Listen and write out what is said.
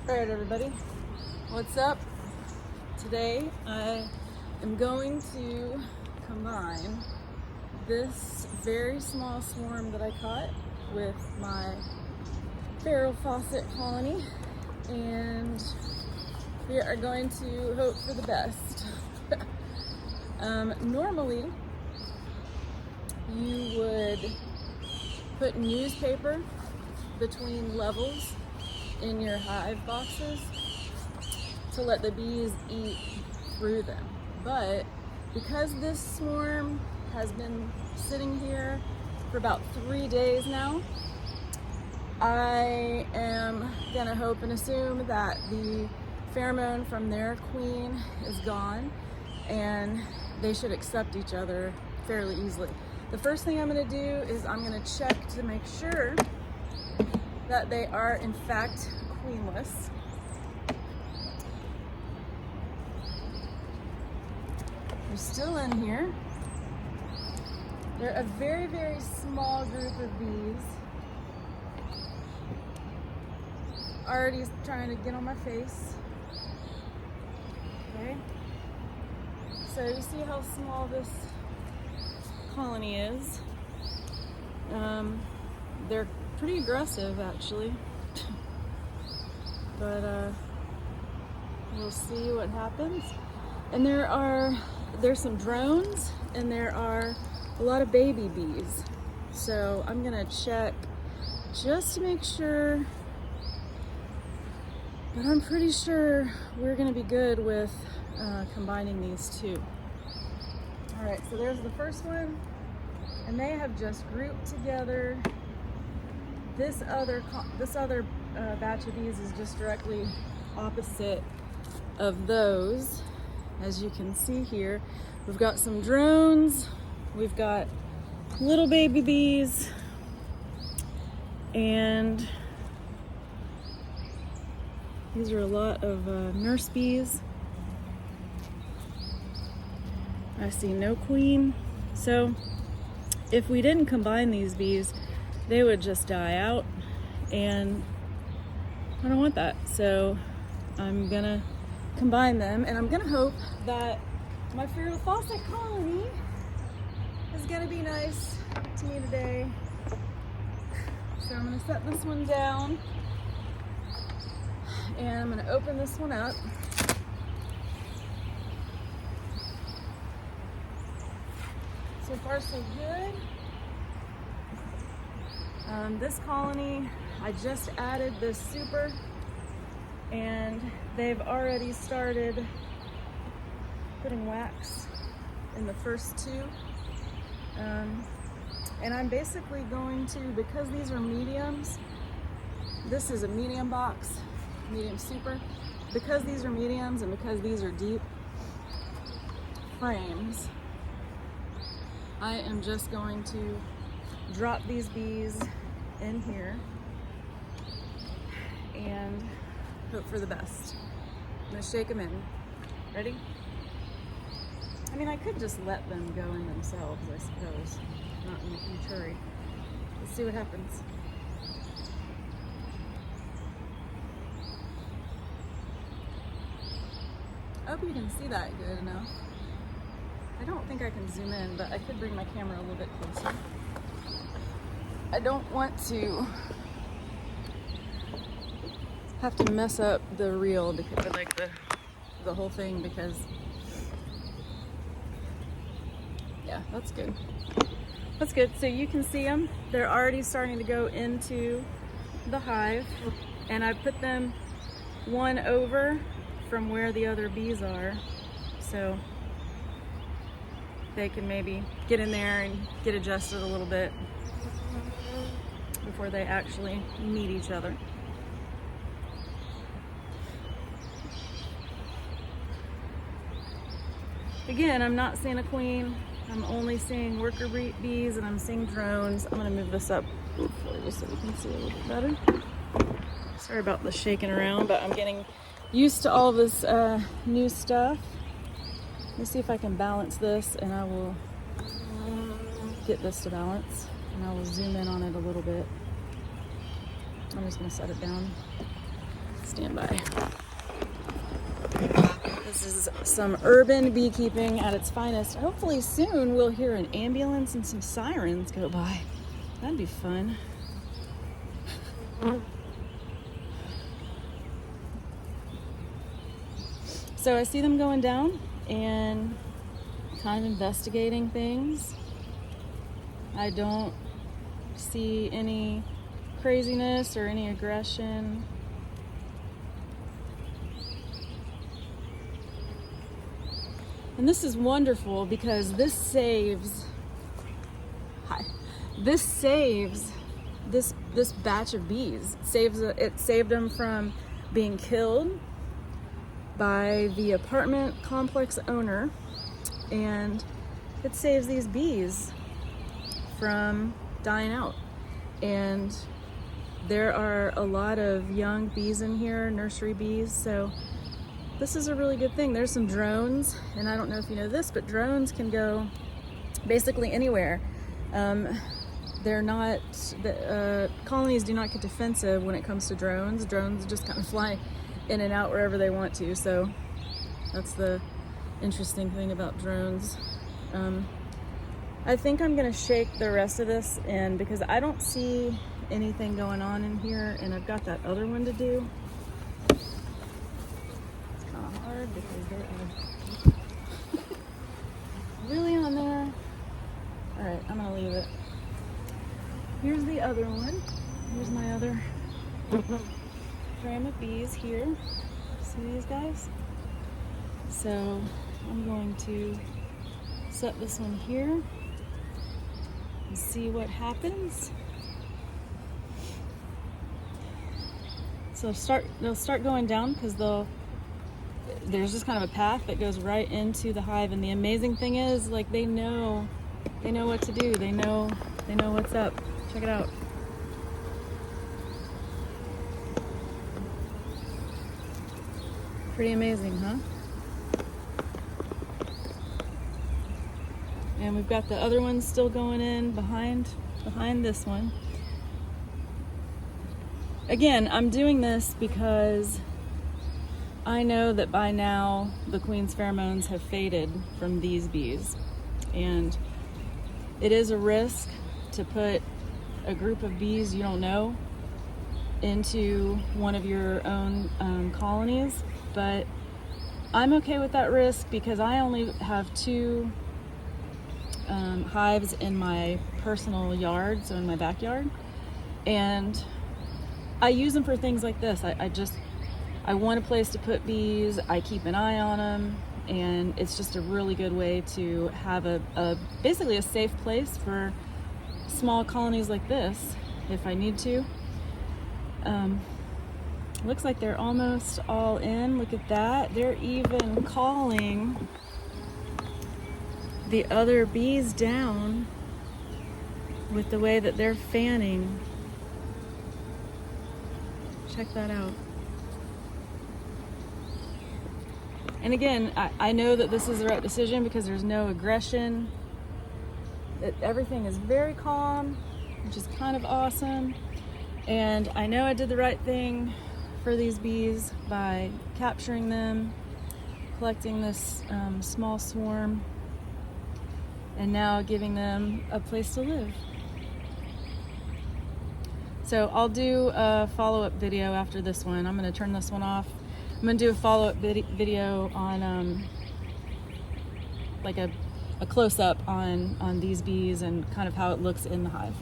Alright everybody, what's up? Today I am going to combine this very small swarm that I caught with my feral Fawcett colony, and we are going to hope for the best. Normally you would put newspaper between levels in your hive boxes to let the bees eat through them. But because this swarm has been sitting here for about 3 days now, I am gonna hope and assume that the pheromone from their queen is gone and they should accept each other fairly easily. The first thing I'm gonna do is I'm gonna check to make sure that they are in fact queenless. They're still in here. They're a very, very small group of bees. Already trying to get on my face. Okay. So you see how small this colony is. They're pretty aggressive actually, but we'll see what happens. And there's some drones and there are a lot of baby bees, so I'm gonna check just to make sure, but I'm pretty sure we're gonna be good with combining these two. All right, so there's the first one, and they have just grouped together. This other batch of bees is just directly opposite of those. As you can see here, we've got some drones, we've got little baby bees, and these are a lot of nurse bees. I see no queen. So if we didn't combine these bees, they would just die out, and I don't want that. So I'm gonna combine them, and I'm gonna hope that my feral Fawcett colony is gonna be nice to me today. So I'm gonna set this one down, and I'm gonna open this one up. So far so good. This colony, I just added this super, and they've already started putting wax in the first two. And I'm basically going to, because these are mediums, this is a medium box, medium super. Because these are mediums and because these are deep frames, I am just going to drop these bees in here and hope for the best. I'm gonna shake them in. Ready? I mean, I could just let them go in themselves, I suppose. Not in a huge hurry. Let's see what happens. I hope you can see that good enough. I don't think I can zoom in, but I could bring my camera a little bit closer. I don't want to have to mess up the reel, because, like the whole thing, because yeah, that's good. That's good. So you can see them. They're already starting to go into the hive, and I put them one over from where the other bees are, so they can maybe get in there and get adjusted a little bit before they actually meet each other. Again, I'm not seeing a queen. I'm only seeing worker bees, and I'm seeing drones. I'm gonna move this up just so we can see a little bit better. Sorry about the shaking around, but I'm getting used to all this new stuff. Let me see if I can balance this, and I will get this to balance, and I will zoom in on it a little bit. I'm just gonna set it down. Stand by. This is some urban beekeeping at its finest. Hopefully soon we'll hear an ambulance and some sirens go by. That'd be fun. So I see them going down and kind of investigating things. I don't see any craziness or any aggression. And this is wonderful because this saves this batch of bees. It saved them from being killed by the apartment complex owner, and it saves these bees from dying out. And there are a lot of young bees in here, nursery bees, so this is a really good thing. There's some drones, and I don't know if you know this, but drones can go basically anywhere. Colonies do not get defensive when it comes to drones. Drones just kind of fly in and out wherever they want to, so that's the interesting thing about drones. I think I'm gonna shake the rest of this in because I don't see anything going on in here, and I've got that other one to do. It's kind of hard because they are really on there. All right, I'm gonna leave it. Here's the other one. Here's my other frame of bees here. See these guys? So I'm going to set this one here and see what happens. So they'll start going down because there's just kind of a path that goes right into the hive, and the amazing thing is, like, they know what to do. They know what's up. Check it out. Pretty amazing, huh? And we've got the other ones still going in behind this one. Again, I'm doing this because I know that by now the queen's pheromones have faded from these bees, and it is a risk to put a group of bees you don't know into one of your own colonies, but I'm okay with that risk because I only have 2 hives in my personal yard, so in my backyard, and I use them for things like this. I want a place to put bees, I keep an eye on them, and it's just a really good way to have basically a safe place for small colonies like this if I need to. Looks like they're almost all in. Look at that. They're even calling the other bees down with the way that they're fanning. Check that out. And again, I know that this is the right decision because there's no aggression. Everything is very calm, which is kind of awesome. And I know I did the right thing for these bees by capturing them, collecting this small swarm, and now giving them a place to live. So I'll do a follow-up video after this one. I'm going to turn this one off. I'm going to do a follow-up video on like a close-up on these bees and kind of how it looks in the hive.